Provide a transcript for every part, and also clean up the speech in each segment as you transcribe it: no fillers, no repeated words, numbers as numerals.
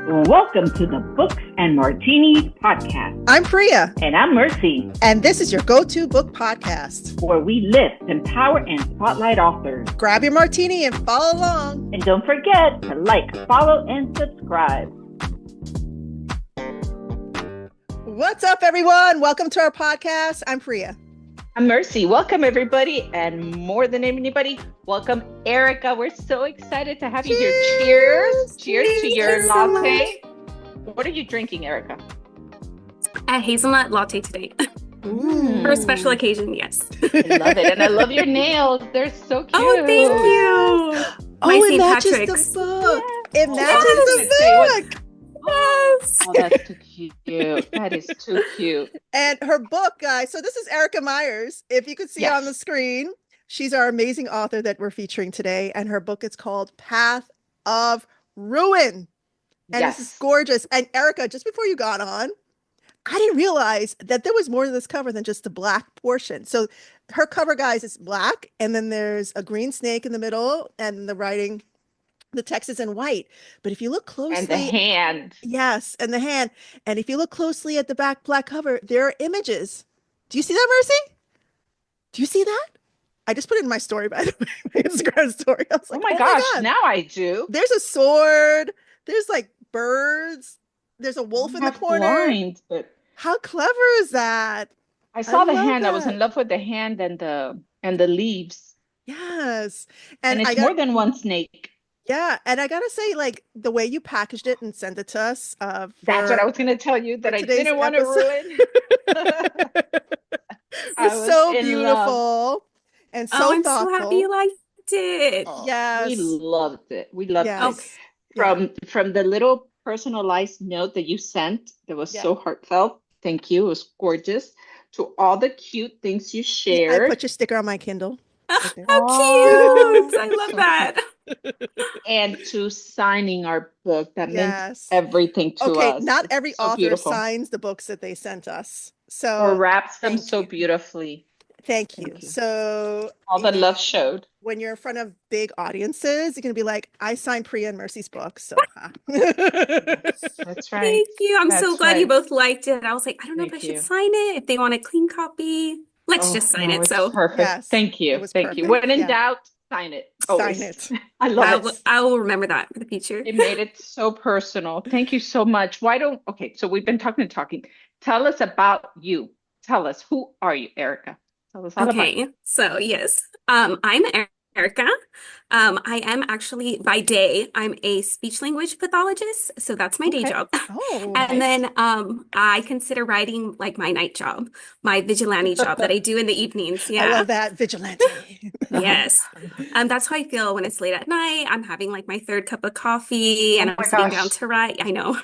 Welcome to the Books and Martinis Podcast. I'm Peia. And I'm Mercy. And this is your go-to book podcast, where we lift, empower, and spotlight authors. Grab your martini and follow along. And don't forget to like, follow, and subscribe. What's up, everyone? Welcome to our podcast. I'm Peia. I'm Mercy. Welcome, everybody. And more than anybody, welcome, Erica. We're so excited to have you here. Cheers. Cheers to your latte. What are you drinking, Erica? A hazelnut latte today. For a special occasion, yes. I love it. And I love your nails. They're so cute. Oh, thank you. My St. Patrick's. The book. Yeah. It matches the book. Yes. Oh, that's too cute. That is too cute. And her book, guys. So this is Erica Myers. If you could see on the screen, she's our amazing author that we're featuring today. And her book is called Path of Ruin. And this is gorgeous. And Erica, just before you got on, I didn't realize that there was more to this cover than just the black portion. So her cover, guys, is black. And then there's a green snake in the middle and the writing. The text is in white, but if you look closely, and the hand, and the hand, and if you look closely at the back black cover, there are images. Do you see that, Mercy? Do you see that? I just put it in my story, by the way, my Instagram story. I was like, oh my gosh, now I do. There's a sword. There's like birds. There's a wolf in the corner. Blind, but how clever is that? I saw the hand. That. I was in love with the hand and the leaves. Yes, and it's more than one snake. Yeah, and I gotta say, like, the way you packaged it and sent it to us. That's what I was gonna tell you, that I didn't want to ruin. It's so beautiful and so I'm thoughtful. so happy you liked it. Yes, we loved it. We loved it. From the little personalized note that you sent, that was so heartfelt. Thank you. It was gorgeous. To all the cute things you shared. I put your sticker on my Kindle. How cute! I love that. And to signing our book, that means everything to us. Okay, not every author beautiful. signs the books that they sent us, so or wraps them so beautifully. Thank you. So all the love showed. When you're in front of big audiences, you're gonna be like, "I signed Peia and Mercy's book." So that's right. Thank you. I'm so glad you both liked it. I was like, I don't know if I should sign it. If they want a clean copy, let's just sign it. So perfect. Yes, thank you. Thank you. When in doubt, sign it. Always. Sign it. I love it. I will remember that for the future. It made it so personal. Thank you so much. So we've been talking. Tell us about you. Tell us, who are you, Erica? Tell us all about you. So yes, I'm Erica. I am actually, by day, I'm a speech language pathologist. So that's my day job. Oh, and then I consider writing like my night job, my vigilante job that I do in the evenings. Yeah. I love that, vigilante. Yes. That's how I feel when it's late at night. I'm having like my third cup of coffee and I'm sitting down to write. I know.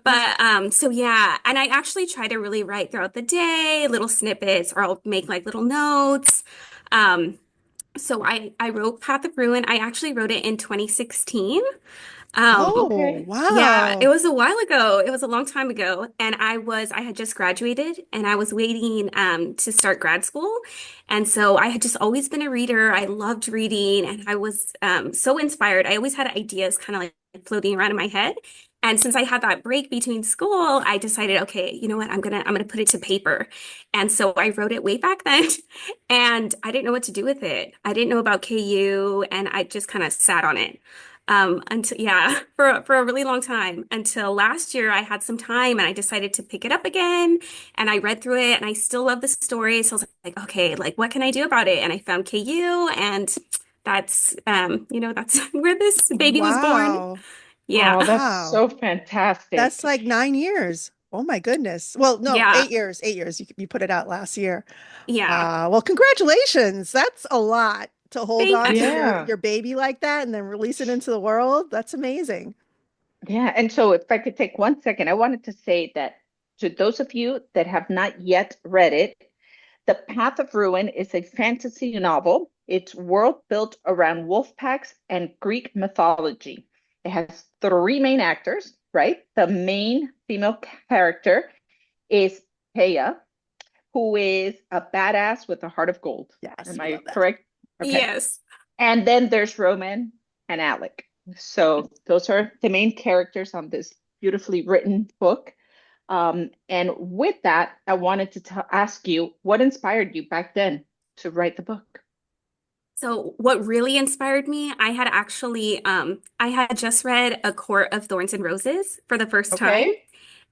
But so yeah, and I actually try to really write throughout the day, little snippets, or I'll make like little notes. So I wrote Path of Ruin. I actually wrote it in 2016. Wow. Yeah, it was a while ago. It was a long time ago. And I had just graduated and I was waiting to start grad school. And so I had just always been a reader. I loved reading and I was so inspired. I always had ideas kind of like floating around in my head. And since I had that break between school, I decided, okay, you know what? I'm gonna put it to paper. And so I wrote it way back then, and I didn't know what to do with it. I didn't know about KU, and I just kind of sat on it for a really long time, until last year I had some time and I decided to pick it up again. And I read through it, and I still love the story. So I was like, okay, like what can I do about it? And I found KU, and that's that's where this baby was born. Yeah. Oh, that's so fantastic. That's like 9 years. Oh my goodness. Well, no, 8 years. 8 years. You put it out last year. Yeah. Well, congratulations. That's a lot to hold on Thank to your baby like that and then release it into the world. That's amazing. Yeah. And so if I could take 1 second, I wanted to say that to those of you that have not yet read it, The Path of Ruin is a fantasy novel. It's world built around wolf packs and Greek mythology. It has 3 main actors, right? The main female character is Peia, who is a badass with a heart of gold. Yes. Am I correct? Okay. Yes. And then there's Roman and Alec. So those are the main characters on this beautifully written book. And with that, I wanted to ask you, what inspired you back then to write the book? So what really inspired me, I had just read A Court of Thorns and Roses for the first time. Okay.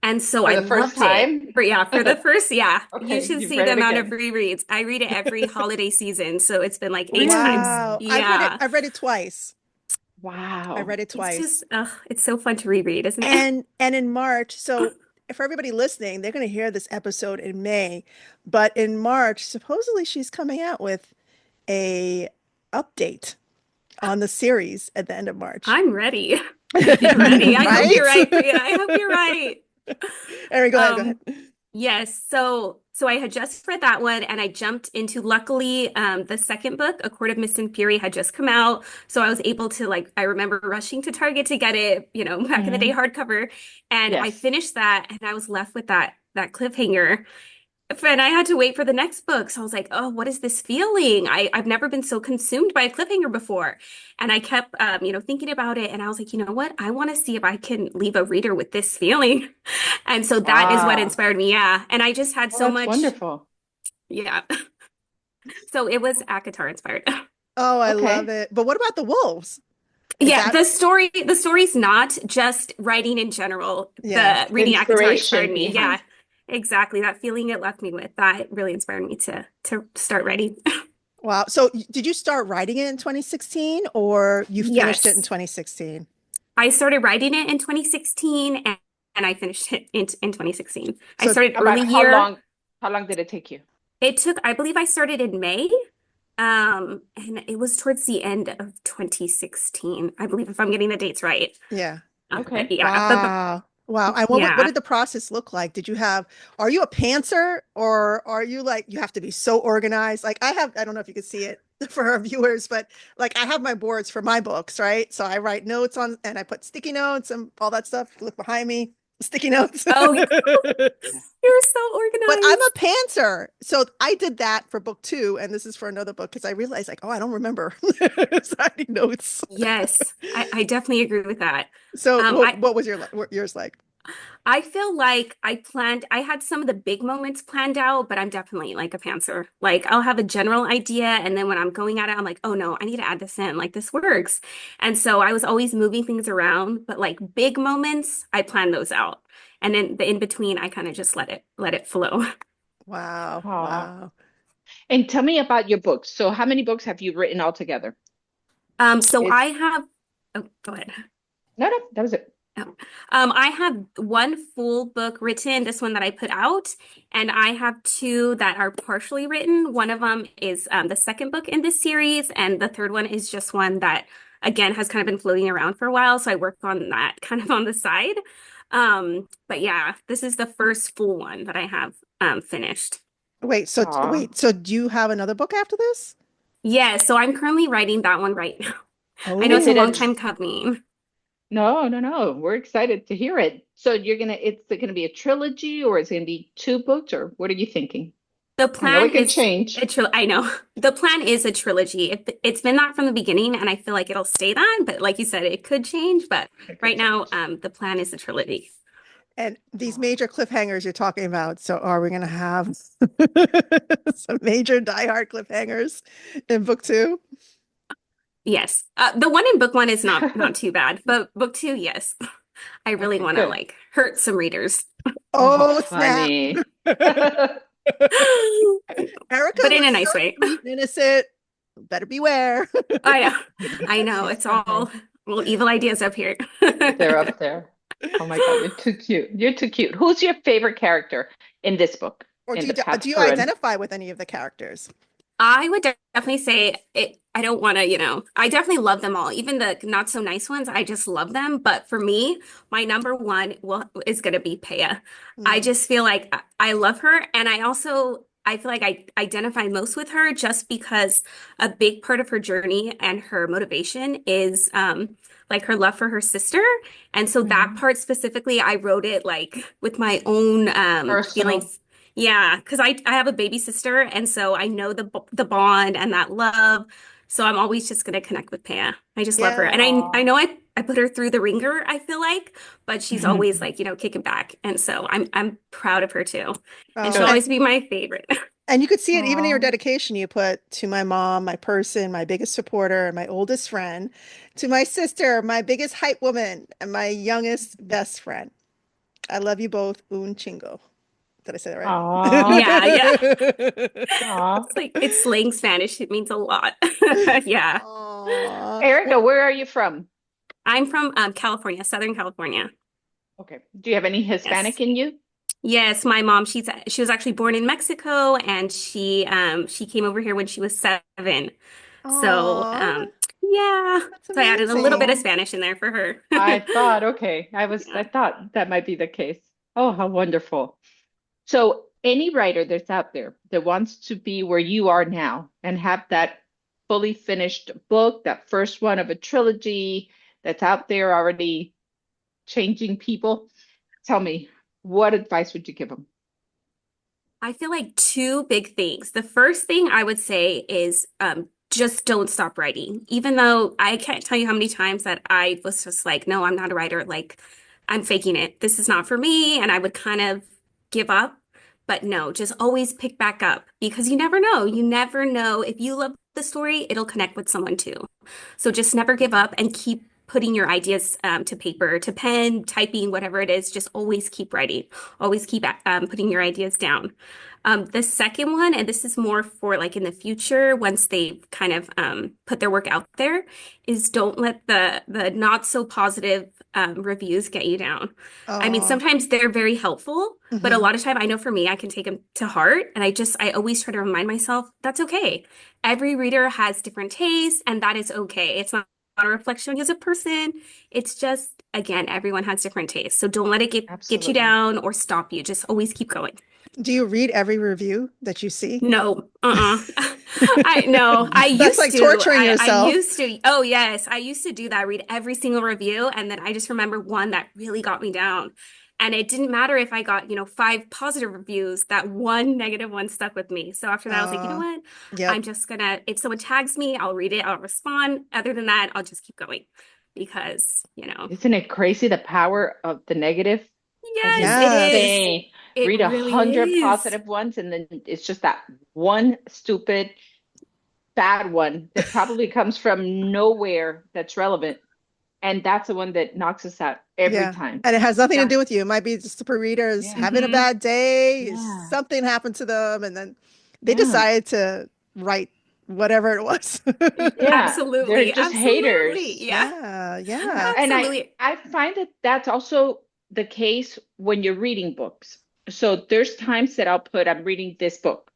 And so For I the first loved it. time? For the first, yeah. You Okay, should you've see read the it amount of again. rereads. I read it every holiday season, so it's been like 8 Really? times. Wow. Yeah. I've read it twice. I Wow. read it It's twice. just, it's so fun to reread, isn't it? And in March, so for everybody listening, they're going to hear this episode in May, but in March, supposedly she's coming out with a update on the series at the end of March. I'm ready. I'm ready. I hope you're right, Peia. I hope you're right. Erin, go ahead. Yes. So I had just read that one and I jumped into, luckily, the second book, A Court of Mist and Fury, had just come out. So I was able to, like, I remember rushing to Target to get it, back in the day, hardcover. And I Yes. finished that and I was left with that cliffhanger. And I had to wait for the next book. So I was like, oh, what is this feeling? I've never been so consumed by a cliffhanger before. And I kept, thinking about it. And I was like, you know what? I want to see if I can leave a reader with this feeling. And so that is what Wow. inspired me. Yeah. And I just had Oh, so that's much. wonderful. Yeah. So it was ACOTAR inspired. Oh, I Okay. love it. But what about the wolves? Is Yeah, that- the story's not just writing in general. Yeah. The reading ACOTAR Inspiration inspired me. behind. Yeah. Exactly. That feeling it left me with, that really inspired me to start writing. Wow. So did you start writing it in 2016 or you finished it in Yes. 2016? I started writing it in 2016 and I finished it in 2016. I So started About early year. how long did it take you? It took, I believe I started in May. And it was towards the end of 2016, I believe, if I'm getting the dates right. Yeah. Okay. Yeah. Wow. And what Yeah. did the process look like? Are you a pantser or are you like, you have to be so organized? Like I don't know if you could see it for our viewers, but like I have my boards for my books, right? So I write notes on and I put sticky notes and all that stuff. Look behind me, sticky notes. Oh, you're so organized. But I'm a pantser. So I did that for book 2. And this is for another book because I realized like, oh, I don't remember. So I need notes. Yes, I definitely agree with that. So I- what was yours like? I feel like I had some of the big moments planned out, but I'm definitely like a pantser. Like I'll have a general idea, and then when I'm going at it, I'm like, oh no, I need to add this in. Like this works. And so I was always moving things around, but like big moments, I plan those out. And then the in between, I kind of just let it flow. Wow. Aw. Wow. And tell me about your books. So how many books have you written altogether? So It's- I have, oh, go ahead. No, that was it. I have one full book written, this one that I put out, and I have 2 that are partially written. One of them is the second book in this series, and the third one is just one that, again, has kind of been floating around for a while, so I work on that kind of on the side. But yeah, this is the first full one that I have finished. So do you have another book after this? Yeah, so I'm currently writing that one right now. Oh, I know it's a Is it long a- time coming. No. We're excited to hear it. So it's gonna be a trilogy, or is it gonna be 2 books, or what are you thinking? The I know plan it can is change. I know. The plan is a trilogy. It's been that from the beginning, and I feel like it'll stay that. But like you said, it could change. But It could right now, change. the plan is a trilogy. and these major cliffhangers you're talking about. So are we going to have some major diehard cliffhangers in book 2? Yes. The one in book 1 is not too bad, but book 2, yes. I really Okay, want to good. like hurt some readers. Oh, snap. funny. Erica But in a looks nice so way. sweet and innocent. Better beware. I know. It's all little evil ideas up here. They're up there. Oh my God, you're too cute. You're too cute. Who's your favorite character in this book? Or In do the Path you to Ruin? identify with any of the characters? I would definitely say it. I don't want to, I definitely love them all. Even the not so nice ones, I just love them. But for me, my number one is going to be Peia. I just feel like I love her. And I feel like I identify most with her just because a big part of her journey and her motivation is like her love for her sister. And so that part specifically, I wrote it like with my own Personal. feelings. Yeah, because I have a baby sister, and so I know the bond and that love. So I'm always just gonna connect with Peia. I just love her, and Yeah. I know I I put her through the ringer, I feel like, but she's always like, kicking back. And so I'm proud of her too. And she'll Oh, always be my favorite. and you could see it even in your Aw. dedication. You put to my mom, my person, my biggest supporter, and my oldest friend, to my sister, my biggest hype woman, and my youngest best friend. I love you both, un chingo. Did I say that Aw. Yeah, yeah. right? Aw. It's like it's slang Spanish. It means a lot. Yeah. Aw. Erica, where are you from? I'm from California, Southern California. Okay. Do you have any Hispanic in you? Yes, my mom, she was actually born in Mexico and she came over here when she was 7. So Aw, yeah. that's So I added a little bit of Aw. Spanish in there for her. I thought, okay. I Yeah. thought that might be the case. Oh, how wonderful. So any writer that's out there that wants to be where you are now and have that fully finished book, that first one of a trilogy that's out there already changing people, tell me, what advice would you give them? I feel like 2 big things. The first thing I would say is just don't stop writing. Even though I can't tell you how many times that I was just like, no, I'm not a writer. Like, I'm faking it. This is not for me. And I would kind of give up. But no, just always pick back up because you never know. You never know. If you love the story, it'll connect with someone too. So just never give up and keep putting your ideas to paper, to pen, typing, whatever it is. Just always keep writing. Always keep putting your ideas down. The second one, and this is more for like in the future, once they've kind of put their work out there, is don't let the not so positive reviews get you down. I mean, aw. sometimes they're very helpful, but a Mhm. lot of time I know for me, I can take them to heart, and I always try to remind myself that's okay. Every reader has different tastes, and that is okay. It's not a reflection on you as a person. It's just, again, everyone has different tastes. So don't let it get you Absolutely. down or stop you. Just always keep going. Do you read every review that you see? No, I no, I That's used like to. torturing I yourself. used to. Oh yes, I used to do that. Read every single review, and then I just remember one that really got me down. And it didn't matter if I got, 5 positive reviews, that one negative one stuck with me. So after that, I was like, you know Uh, what? yep. I'm just gonna, if someone tags me, I'll read it, I'll respond. Other than that, I'll just keep going because. Isn't it crazy the power of the negative? That's Yes, it is. Yes. insane. It Read really 100 is. positive ones, and then it's just that one stupid, bad one that probably comes from nowhere that's relevant. And that's the one that knocks us out every Yeah. time. And it has nothing to Yeah. do with you. It might be just the reader is Yeah. having a Mhm. bad day, Yeah. something happened to them, and then they Yeah. decided to write whatever it was. Yeah. They're Absolutely. just haters. Absolutely. Yeah. Yeah. And Absolutely. I find that that's also the case when you're reading books. So there's times that I'm reading this book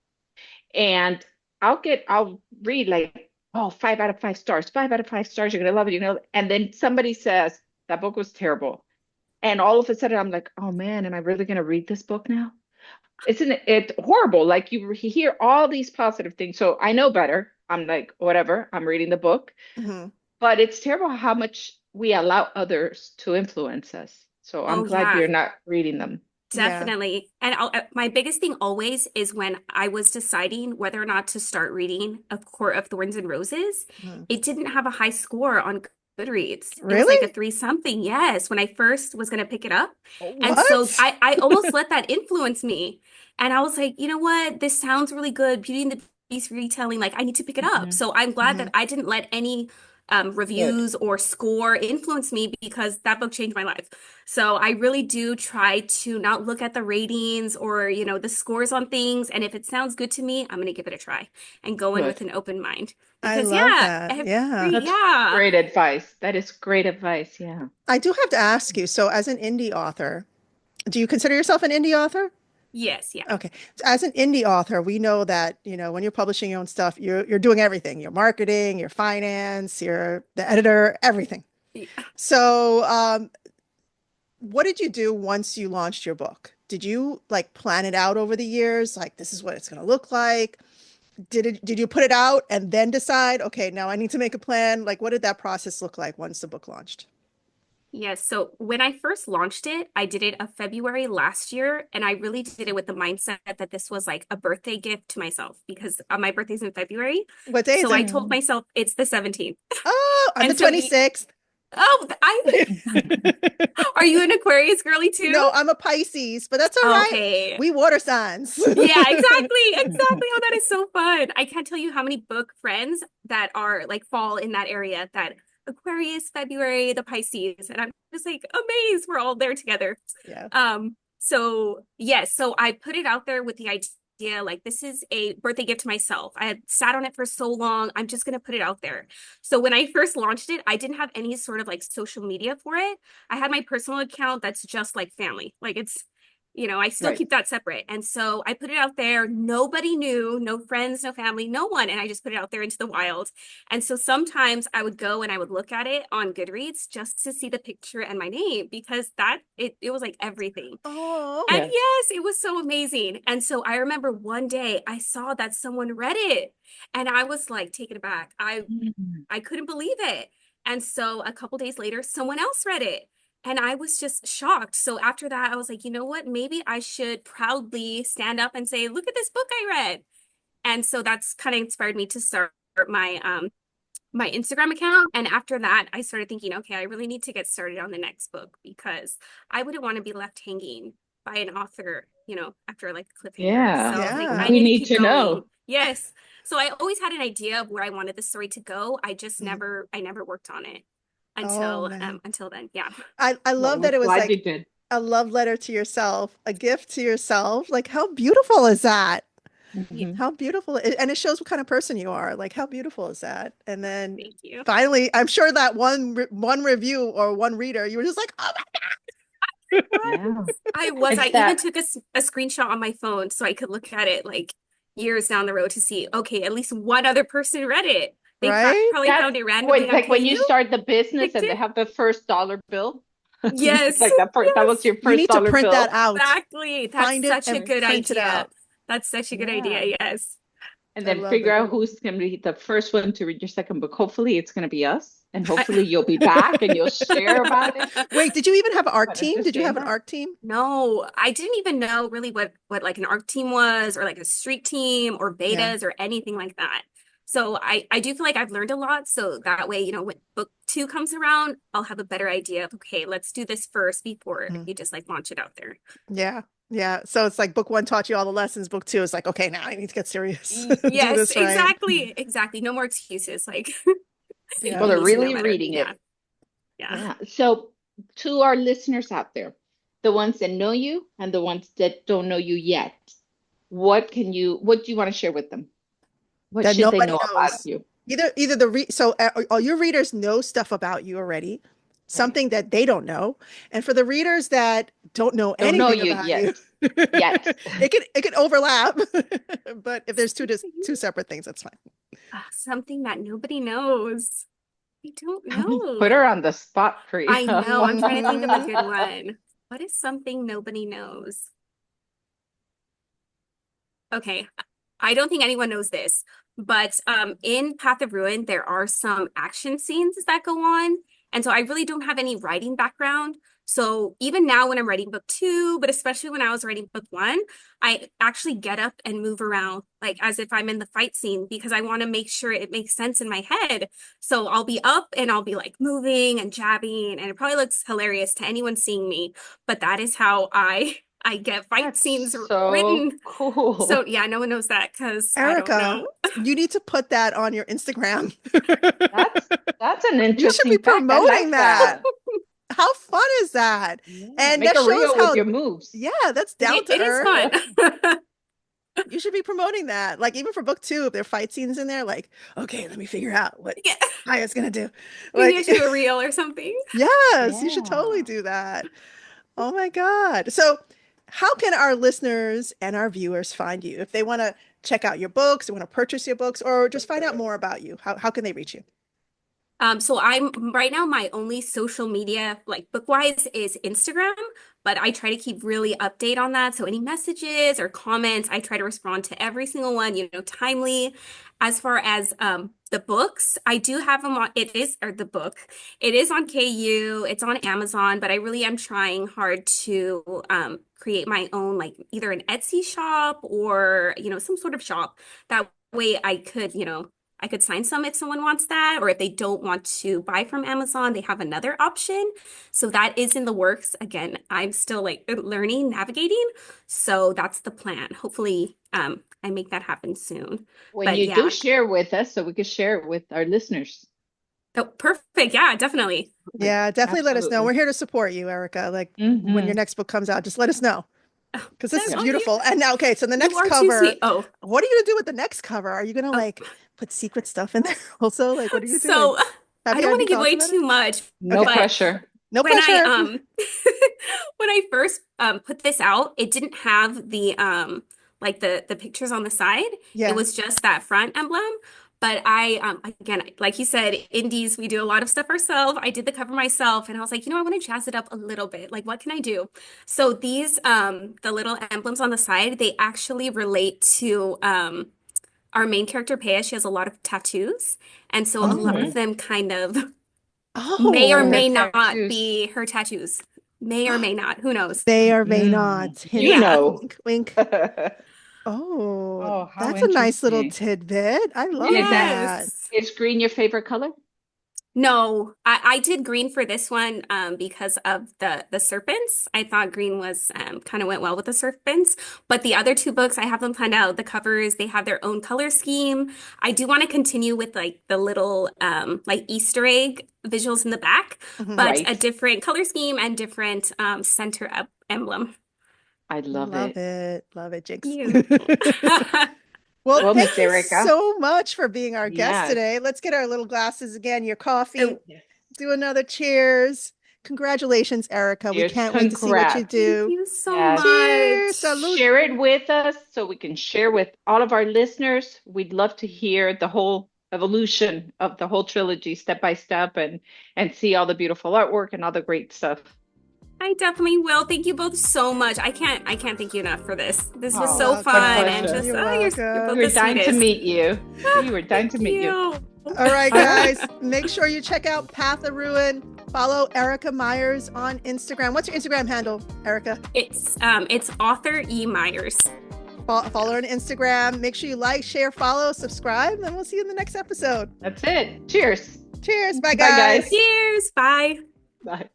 and I'll read like, oh, 5 out of 5 stars, 5 out of 5 stars, you're gonna love it, and then somebody says that book was terrible. And all of a sudden I'm like, oh man, am I really gonna read this book now? Isn't it horrible? Like you hear all these positive things. So I know better. I'm like, whatever, I'm reading the book. Mhm. But it's terrible how much we allow others to influence us. So I'm Oh, glad yeah. you're not reading them. Yeah. Definitely. And my biggest thing always is when I was deciding whether or not to start reading A Court of Thorns and Roses, Mhm. it didn't have a high score on Goodreads. It was Really? like a 3 something. Yes, when I first was going to pick it up. And so What? I almost let that influence me. And I was like, you know what? This sounds really good. Beauty and the Beast retelling. Like, I need to pick it up. Mhm. So I'm glad Mhm. that I didn't let any Good. reviews or score influence me because that book changed my life. So I really do try to not look at the ratings or, the scores on things. And if it sounds good to me, I'm going to give it a try and go in with Good. an open mind. I Because love yeah, that. Yeah. That's yeah. great advice. That is great advice. Yeah. I do have to ask you, so as an indie author, do you consider yourself an indie author? Yes, yeah. Okay. So as an indie author, we know that, when you're publishing your own stuff, you're doing everything. Your marketing, your finance, you're the editor, everything. Yeah. So, what did you do once you launched your book? Did you like plan it out over the years? Like this is what it's going to look like? Did you put it out and then decide, okay, now I need to make a plan? Like what did that process look like once the book launched? Yes. So when I first launched it, I did it a February last year, and I really did it with the mindset that this was like a birthday gift to myself because my birthday's in February. What day is So I it? told myself it's the 17th. Oh, on the And so 26th. Oh, are you an Aquarius girly too? No, I'm a Pisces, but that's all right. Okay. We water signs. Yeah, exactly. Exactly. Oh, that is so fun. I can't tell you how many book friends that are like fall in that area, that Aquarius, February, the Pisces. And I'm just like amazed we're all there together. Yeah. So yes, so I put it out there with the idea, like, this is a birthday gift to myself. I had sat on it for so long. I'm just gonna put it out there. So when I first launched it, I didn't have any sort of like social media for it. I had my personal account that's just like family. Like, it's, I still keep that separate. And so I put it out there. Nobody knew, no friends, no family, no one. And I just put it out there into the wild. And so sometimes I would go and I would look at it on Goodreads just to see the picture and my name, because it was like everything. Oh. And yes, it was so amazing. And so I remember one day I saw that someone read it and I was like taken aback. I couldn't believe it. And so a couple days later, someone else read it. And I was just shocked. So after that, I was like, you know what? Maybe I should proudly stand up and say, look at this book I read. And so that's kind of inspired me to start my my Instagram account. And after that, I started thinking, okay, I really need to get started on the next book, because I wouldn't want to be left hanging by an author, after like a cliffhanger. Yeah. So I was like, Yeah. I We need need to keep to going. know. Yes. So I always had an idea of where I wanted the story to go. I just never worked on it until then. Yeah. I love Well, that it was glad like you did. a love letter to yourself, a gift to yourself. Like, how beautiful is that? Mhm. How beautiful. And it shows what kind of person you are. Like, how beautiful is that? And then Thank you. finally, I'm sure that one review or one reader, you were just like, oh my Yeah. I It's even took a screenshot on my phone so I could look at it like years down the road to see, okay, at least one other person read it. They Right? probably That's found it randomly on like when you KU. start the business Picked and they it. have the first dollar bill. Yes. Like that was your You first need to dollar print bill. that out. Exactly. That's Find it such a and good print it idea. out. That's such a good Yeah. idea. Yes. And I then love figure it. out who's going to be the first one to read your second book. Hopefully it's going to be us. And hopefully you'll be back and you'll share about it. Wait, did you even have an art But I'm team? just Did you saying have an that. art team? No, I didn't even know really what like an ARC team was, or like a street team or betas or anything like that. So I do feel like I've learned a lot. So that way, when book 2 comes around, I'll have a better idea of, okay, let's do this first before you just like launch it out there. Yeah. Yeah. So it's like book 1 taught you all the lessons. Book 2 is like, okay, now I need to get serious. Do Yes, this right. exactly. No more excuses. Like, Yeah. People are easy, no really matter. reading it. Yeah. Yeah. So to our listeners out there, the ones that know you and the ones that don't know you yet, what do you want to share with them? What That should they nobody know knows. about you? Either so all your readers know stuff about you already, something that they don't know, and for the readers that don't know Don't know anything you about yet. you, Yet. it could overlap. But if there's two separate things, that's fine. Something that nobody knows. I don't know. Put her on the spot, Priya. I know. I'm trying to think of a good one. What is something nobody knows? Okay. I don't think anyone knows this, but in Path of Ruin, there are some action scenes that go on. And so I really don't have any writing background. So even now when I'm writing book 2, but especially when I was writing book 1, I actually get up and move around like as if I'm in the fight scene, because I want to make sure it makes sense in my head. So I'll be up and I'll be like moving and jabbing, and it probably looks hilarious to anyone seeing me, but that is how I get fight scenes written. Cool. So yeah, no one knows that because I don't Erica, know. you need to put that on your Instagram. That's an interesting You should be fact. I promoting like that. How fun is that? Yeah. And Make that a reel shows how with your moves. yeah, that's down to It is earth. fun. You should be promoting that. Like, even for book 2, if there are fight scenes in there, like, okay, let me figure out what Yeah. Kaya's gonna do. Maybe I Like, should do a reel or something. yes, you should Yeah. totally do that. Oh my God. So how can our listeners and our viewers find you if they want to check out your books, they want to purchase your books, or just find out more about you? How can they reach you? So I'm right now, my only social media, like book-wise, is Instagram, but I try to keep really update on that. So any messages or comments, I try to respond to every single one, timely. As far as the books, I do have them on, it is on KU, it's on Amazon, but I really am trying hard to create my own, like either an Etsy shop or, some sort of shop. That way I could, I could sign some if someone wants that, or if they don't want to buy from Amazon, they have another option. So that is in the works. Again, I'm still like learning, navigating. So that's the plan. Hopefully, I make that happen soon. When But you yeah. do share with us, so we can share it with our listeners. Oh, perfect. Yeah, definitely. Yeah, definitely let us know. Absolutely. We're here to support you, Erica. Like Mhm. when your next book comes out, just let us know. Because this is Oh, beautiful. And now, okay, so the next You are too cover, sweet. Oh, what are you gonna do with the next cover? Are you gonna like put secret stuff in there also? Like, what are you doing? so Have I you don't want already to give talked away about too it? much. No Okay. pressure. No When pressure. I when I first put this out, it didn't have the like the pictures on the side. Yeah. It was just that front emblem. But I again, like you said, indies, we do a lot of stuff ourselves. I did the cover myself, and I was like, I want to jazz it up a little bit. Like, what can I do? So these the little emblems on the side, they actually relate to our main character Peia. She has a lot of tattoos, and so a lot Mhm. of them kind of Oh, may or Her may not tattoos. be her tattoos. May or may not. Who knows? may or may Mm. not. Hint, You Yeah. know. wink, wink. Oh, Oh, how that's a nice little interesting. tidbit. I love Is that. Yes. Is green your favorite color? No, I did green for this one because of the serpents. I thought green was kind of went well with the serpents. But the other two books, I have them planned out. The covers, they have their own color scheme. I do want to continue with like the little like Easter egg visuals in the back, Mhm. but Right. a different color scheme and different center emblem. I love it. Love it, Jinx. You. Well, Well, thank Miss you Erica. so much for being our guest Yes. today. Let's get our little glasses again, your coffee, Oh, do another cheers. Congratulations, Erica. We Cheers. can't wait to see what you Congrats. do. thank you so Yes. Cheers. much. Salud. Share it with us so we can share with all of our listeners. We'd love to hear the whole evolution of the whole trilogy step by step and see all the beautiful artwork and all the great stuff. I definitely will. Thank you both so much. I can't thank you enough for this. This was Oh, so welcome. fun my and pleasure. just You're you're welcome. both We were the dying to sweetest. meet you. We were dying to meet you. All right, guys. Make sure you check out Path of Ruin. Follow Erica Myers on Instagram. What's your Instagram handle, Erica? It's author E. Myers. Follow her on Instagram. Make sure you like, share, follow, subscribe, and we'll see you in the next episode. That's it. Cheers. Cheers. Bye, Bye, guys. guys. Cheers. Bye. Bye.